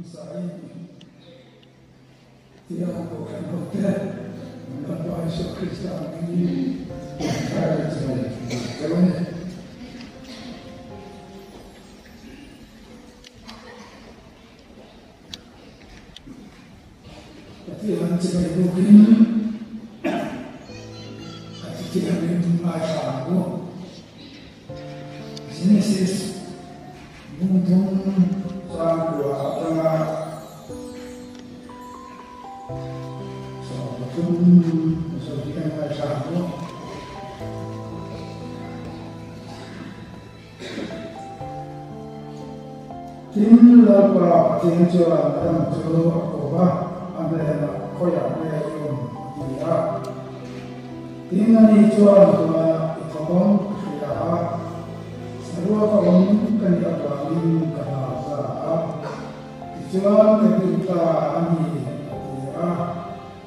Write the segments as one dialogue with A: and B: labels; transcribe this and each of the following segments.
A: Israel tidak bukan hotel membawa Yesus Kristus ini ada jalan tapi yang sebagai mungkin tidak membaca Genesis mungkin sampai apa so kita baca tim lapa tim jual dalam jual apa anda koyak yang dia tim ini jual cuma ikon dia semua kaum kan dia paling kerasa jual kita ani dia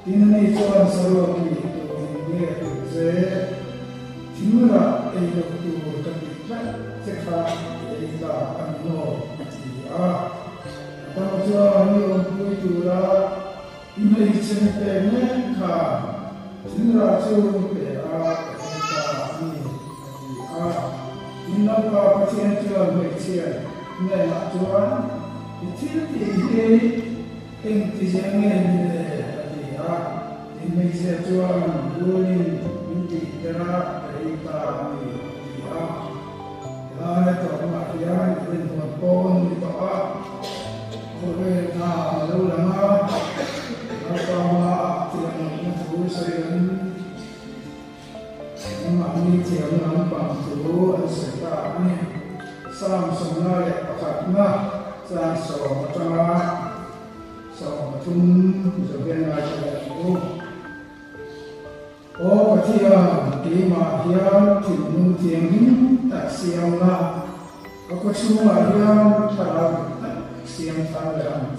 A: ini jual semua ini se timura itu kita cekah kita anu kalau jual ini untuk itu lah ini sebenarnya kan timura jual kita ini apa pasien jual pasien ini nak jual itu ini ini saya jual guling ini kira kita ada kemudian itu pun itu boleh lalu lama apa tidak mungkin saya ini tidak nampak tu serta ini salam sebenarnya pakatnya saya so sebagian lagi itu ketika di mahir timur tiang tak siang lah aku cuma yang terang siang terang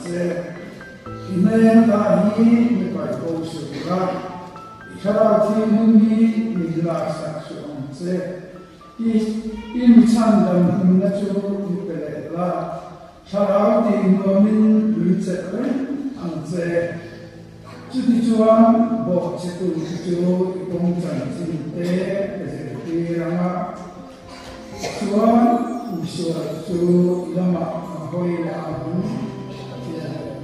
A: ini yang tadi mereka khususnya cara timur ini menjelaskan ini candang hingga cukup dipelah cara timur ini lucu angse jadi jual bawa situ pengumpulan sinte jadi ramah jual usul itu lama boleh amun tidak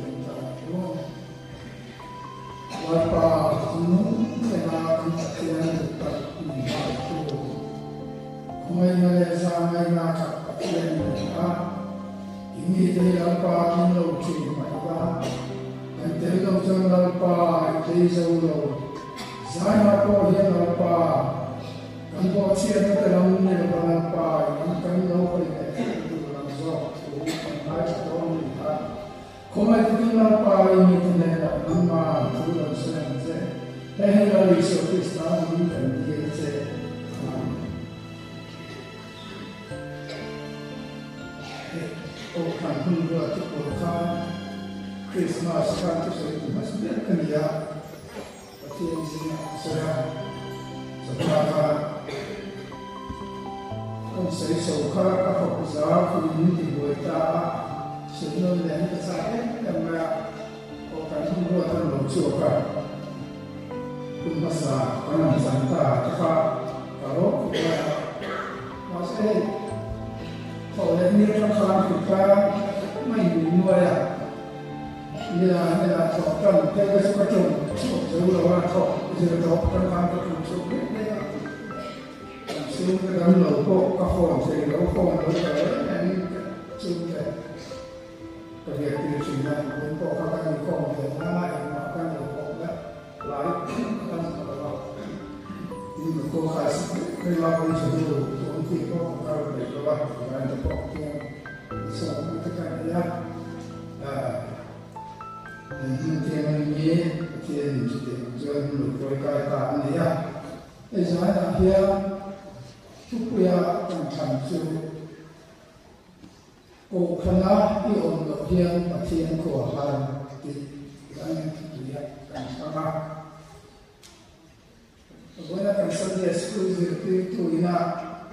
A: apa semua saya tidak dapat itu Malaysia nak ini dia apa ini cuma dan terlalu jangan lupa itu selalu saya apa yang lupa kan buat siapa terlalu lupa kan lupa itu langsung ada orang lihat kalau itu lupa ini tidak nama itu langsung saja tapi Yesus Kristus ini kan dia saja kan pun buat kan Christmas kan itu masih kerja, pasti di sini saya sekarang kan saya suka apa besar ini dibuat sebelum dan saya karena orang buat lucu kan, pun masa orang Santa kita kalau masih kalau ini kan kita main di luar Nila kan kita suka cuma sebuah orang kita kan kan cuma semua dalam logo kafon saya logo ini cuma kerja di sini logo kan logo yang kan logo lain kan kalau ini logo khas kalau itu untuk kalau berubah dengan logo yang semua kita ya Mungkin ini mungkin jual lupa kata ini ya. Saya dia supaya mencari karena di orang yang pasien kuahan di dalam dia kan sama. Bukan kan saja eksklusif itu ina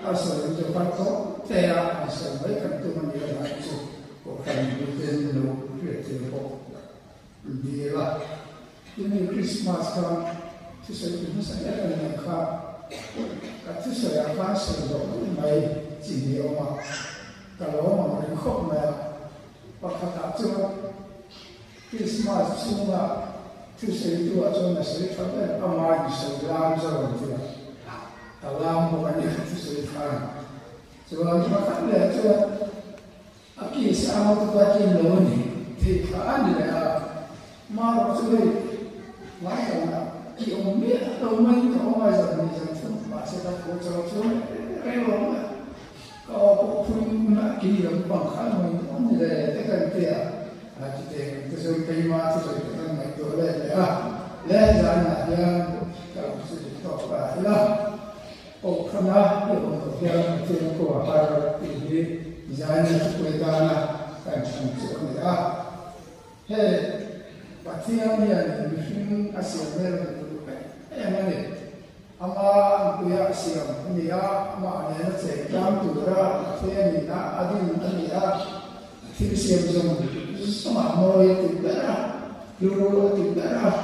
A: asal itu patok, saya asal baik kan tu menjadi itu. Bukan mungkin lu te ko di la ini Christmas ka tu sai tu sai ya na ka ka tu sai ya ka sai do mai ji ni o ma ka lo ma ri kho ma pa ka ta chu Christmas chu ma tu sai tu a chu na sai ka ba ma ji sai la zo tu ta la mo ka ni tu sai ka so ma ka le chu aqui se a moto aqui no ni te ka ni la ma ro chu lai ka ki o me to mai to mai za ni za chu ma se ta ko chu chu ke lo ma ka o pu na ki ro ba kha mai on ni le te ka te a ti te te so ke ma te so ke mai to le le za na ya ka su to ba la o kana yo ko ya te ko ha ti Zani Kuedana and Chantonia. Hey, but here we are in as a very Emily. Ama Kuya Siam, Nia, Ma, and say, Jam to Ra, Femina, Adin, Ania, Tisium, some more to better, Euro to better,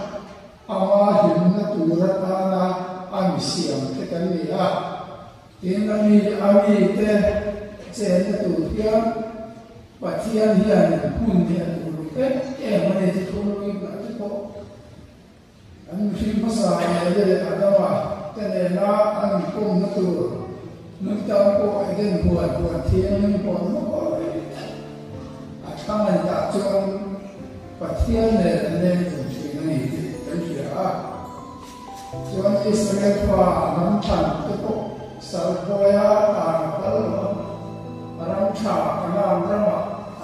A: Ama, Himna to Ratana, Amisiam, Ketania. In the mid Ami,เจนตัวเทียมปัจจัยเฮียนคุณเฮียนตัวลูกมันจะทุ่มอีกแบบที่พออันฟิล์มภาษาเนี่ยอาจจะว่าแต่เนี่ยนะอันกุ้งนั่นตัวนึกจำก็ไอ้เรื่องหัวเทียมมันปนมันก็อาจจะมันจะจงปัจจัยเนี่ยเนี่ยตัวที่นี่เป็นเสียจนอิสราเอลว่าน้ำพันตัวสัลโบยาตาตลอดOrang cakap orang ramah,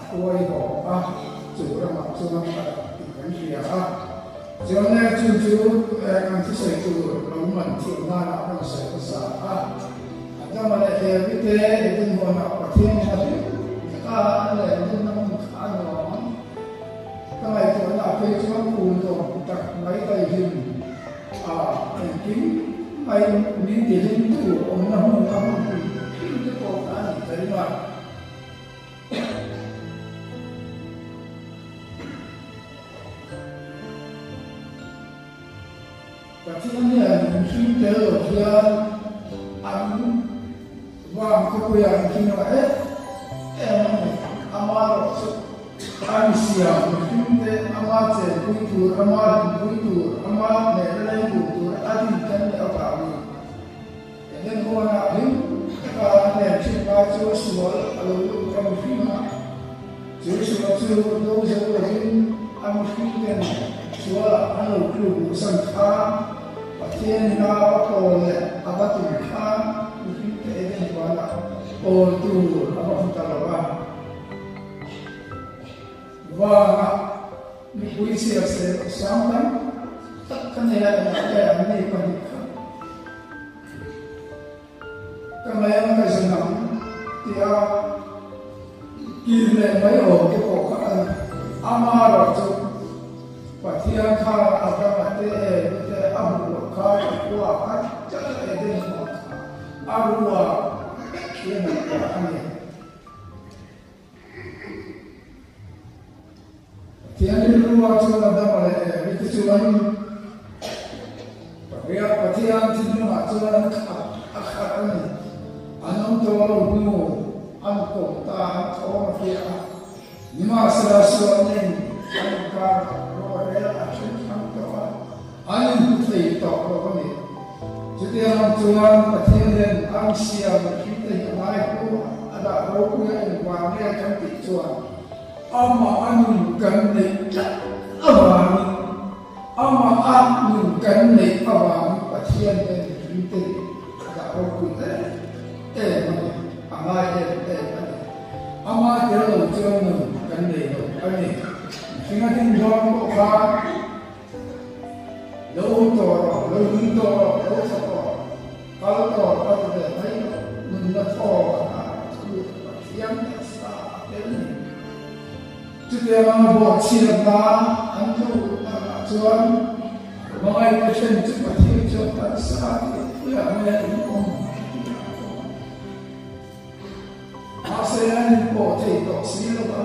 A: tuai bawa, cuci ramah, cuci ramah, ikan dia. Jangan cuci nanti saya tu rumah tinggal orang saya besar. Ada mana yang kita itu mana pakai tapi ada yang nama orang. Kalau itu apa cuma untuk tak baik lagi. Mungkin baik ni dia itu orang itu orang terima. Tapi mungkin dia wang kepunyaan kita amar manusia mungkin amar kultur amar nilai kultur adi kan apa ini dan orang ini kalau dia cakap soal lalu kamu firma soal dua soal ini mungkin soal lalu klub sangka Tiada apa oleh apa tu kan mungkin keadaan bala or tu apa kita lawan wah ni polisi asal sampai tak kena ada ni panikan kemayan kesenang dia kira mayo kepokan amar tu Patian kala agama te abu kala kuat jadi eden abu yang ani Patian itu waktu ada pada itu cuman Patian itu waktu akar ini anam tawar bunuh anko ta tawar dia lima serasa ini angkar Alim putih tak apa ni. Jadi orang Tuhan perhatian angsia kita yang naik tu ada roh yang warna cantik Tuhan. Ama anu gandeng abang, ama anu gandeng abang perhatian yang kita ada roh mana? Ama dia lalu Tuhan gandeng ani. Sehingga tinggal orang Lalu toro, lalu satu. Kalau toro, kalau tidak baik, mendapat yang besar ini. Jadi orang buat siapa, antu, tuan, mengenai macam cepat hidup saat itu yang menjadi ASEAN buat itu siapa.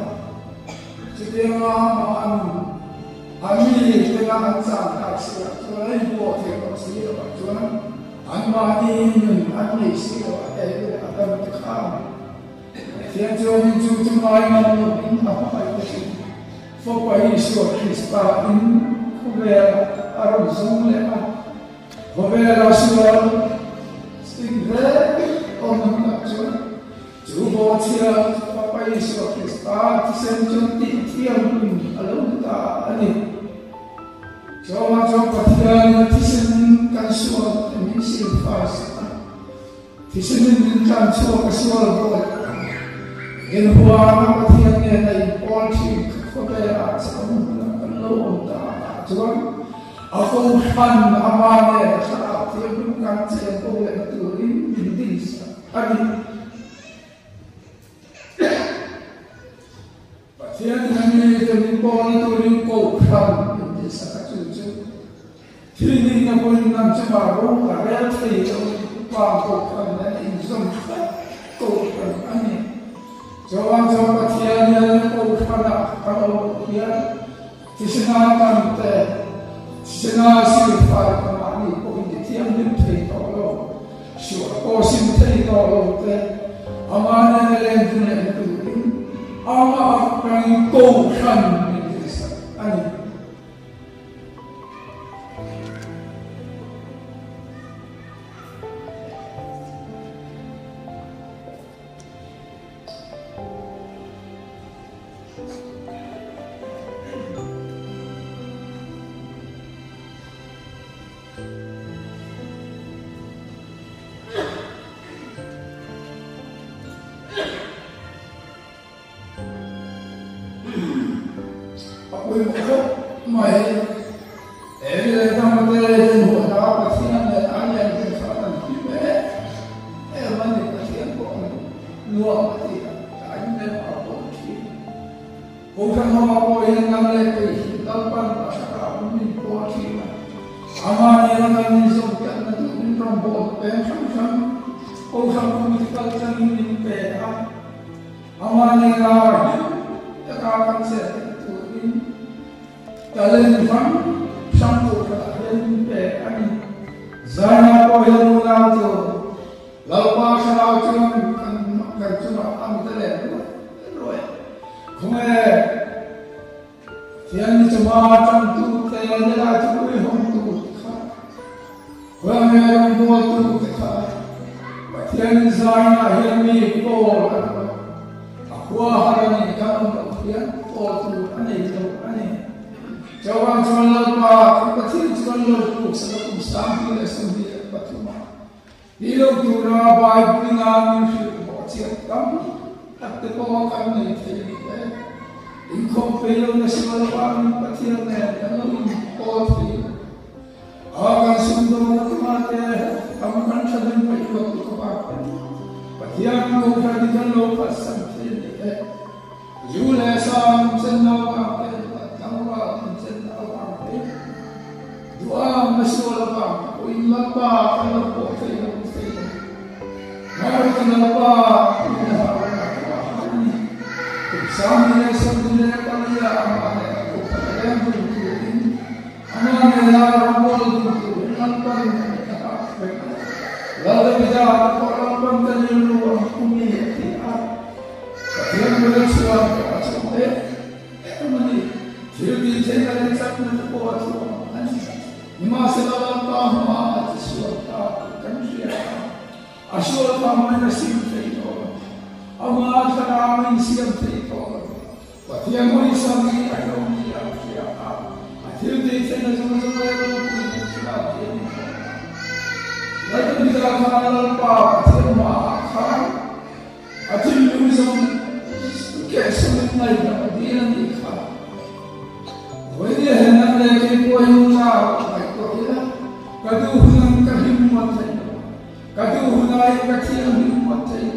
A: chỉ tiếng mà anh mi tiếng anh sang đại sứ cho nên bộ thì có sĩ là cho nên anh mà đi mình anh đi sĩ là để anh làm cái khám thiên cho mình chúng ai mà mình không phải cái gì phúc bảy số Krista in về ở trong lễ về là số sinh về ông làm cho chú bộ chia phúc bảy số Krista thì xem cho tiệm mình ở đâu ta anh cho mà cho phát hiện thì xem cái số mình xin phát thì xem mình làm số cái số rồi in hoa nó phát hiện này này quan trọng không phải là sao mình lâu ông ta cho nên ở công phần ama này sao thì mình cần xem công nghệ từ in đi anh phát hiện này thì mình bỏ đi từ công phần để sao thì mình làคนนำจะมารู้ว่าเรื่องที่เราความกดดันนั้นอินสมกดดันอันนี้จวนจวนปัจจัยนั้นกดดันเราเรียนที่ชนะกันแต่ชนะสิ่งฝ่ายประมาณนี้พวกนี้ที่ยังไม่ถึงต่อเราชัวร์ก็สิ่งที่ต่อเราแต่อามาในเรื่องที่เราดูอามาเป็นกดดันนี่สิอันนี้ไม่เอเรื่องทำอะไรหัวดาวประเทศเนี่ยอะไรที่เขาทำที่มันนี่ประเทศพวกนัวประเทศแต่อันนี้เอาพวกที่พวกเขาเอาพวกยังนั่งเลยไปแล้วปั้นภาษาเราไม่พวกที่มันอามาเนี่ยเราไม่ส่งกันนะทุกคนต้องบอกเป็นชั้นๆพวกเขาไม่มีการจะมีเป็นอามาเนี่ยเราจะการกันเสร็จkalian faham sanggup kalian ani zana ko yang ulang tu lalu pasal kan cuma ambil roy kumai tiang ni cuma tu tiang ni lah tu hong tu kumai yang dua tu tiang ni zana yang ni ko aku hari ni kamu tiang ko tu ani Jawab jualan apa? Ketika jualan buku sebab mustahil sendiri bagaimana? Hidup dunia baik dengan siap kami, tapi kau kami tidak. Ingkau perlu nasihat kami pertiannya dalam kau akan sungguh mati. Kamu kan sedang berjuang untuk apa? Pertian kau perhatikan lepas sampai. Jualan sam senang apa? Doa masuk apa? Ilah apa? Kalau boleh, mari kita apa? Sambil sambil kalian apa? Kalian berdua, anak adalah orang berdua. Nampak lalu kita orang penting luar kumi tiap. Kalian boleh suara sampai mana? Jadi jangan sampai buat suara. Masalah tahu sesuatu kan dia asal tahu nasib itu, amal tahu nasib itu. Watiang orang sami ada dia siapa. Akhir dia sama itu siapa ini. Lalu kita akan apa? Semua kan. Akhir itu sama kesan lain dia nanti kan. Wajah hendak lagi puasa. Kaduhunang kahimmat ay kaduhunay kathiyang himmat ay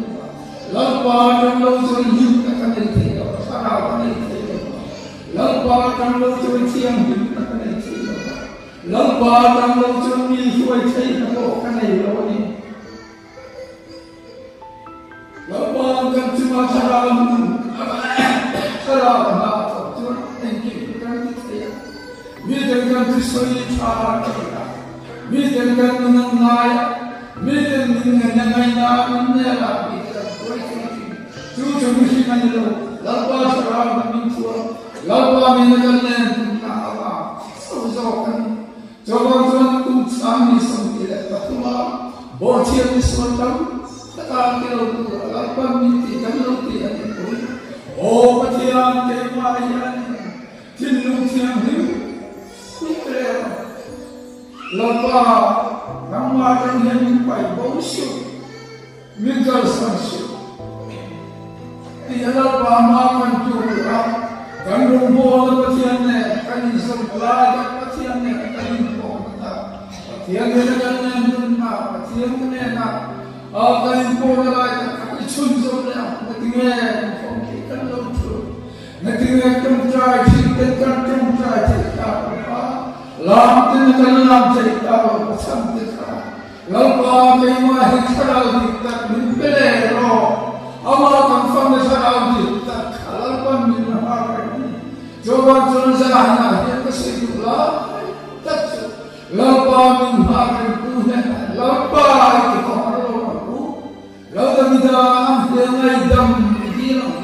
A: lalpaan ang lauturin na kanilitiyo sa kanilitiyo lalpaan ang lauturin siyang himmat kanilitiyo lalpaan ang lauturin milhuay say na ko kanilawin lalpaan kang sumasarang sarang na kan tisoi thar ta mi ten kan nang ngai mi ten ning nang ngai na ne la mi kan koi chu chu mi kan lo lalpa sara min chu lalpa min kan ne na ala so so kan jawab tuan tu sami sampai lepas tu bocil ni semua tak kira tu lalpa min kan lo tiada koi oh patian kemayan tinung tiang hiu mikir lalpa nama kan yang pai bosyu mikir sansyu dia lalpa makan curah kan rumput patian ne kan isam pelajak patian ne kan rumput patian ne kan rumah patian ne nak kan rumput lagi kan cunjung ne patian kan lucu nanti kan try kita kan try kita lam kan lam cerita macam kita lalpa memang hikral kita mimpelero amal kan faham sekarang kita lalpa minah coba tunjukkan yang keseluruhan tak lalpa minah itu lalpa itu kalau lalpa minah yang idam hilang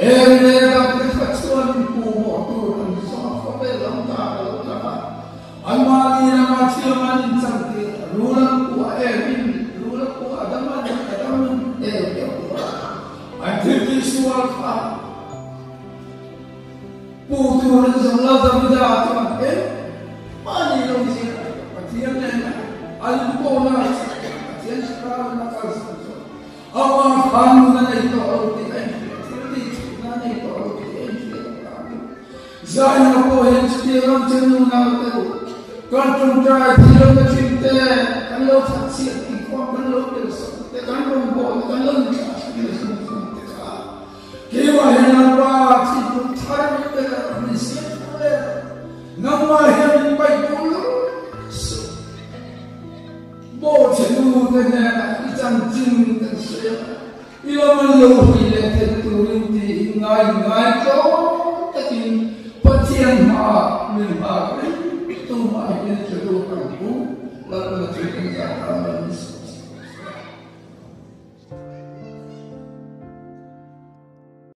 A: Ernera kekacauan kumo turun sama pelang tak almari nama siaman cantik rulang ku erin rulang ku adaman anjir visual ka puturan sama zamida atau mani long sih patian nena alpona patian sekarang nakal saja awak kamu nana itu orang Zahir ko yang setiap jenuh nak tahu, kantung try tidak tercipta, kalau saksi ikut kalau terus, kantung ko kalau tidak tercipta, kewa yang apa situ tarik terus mesti nama yang baik dulu, bo jenuh dengan ikan jin dan saya, ia meluh ia terturun di ngai kau tapi Patian ma min ma itu ma ini jodoh kamu lalu cerita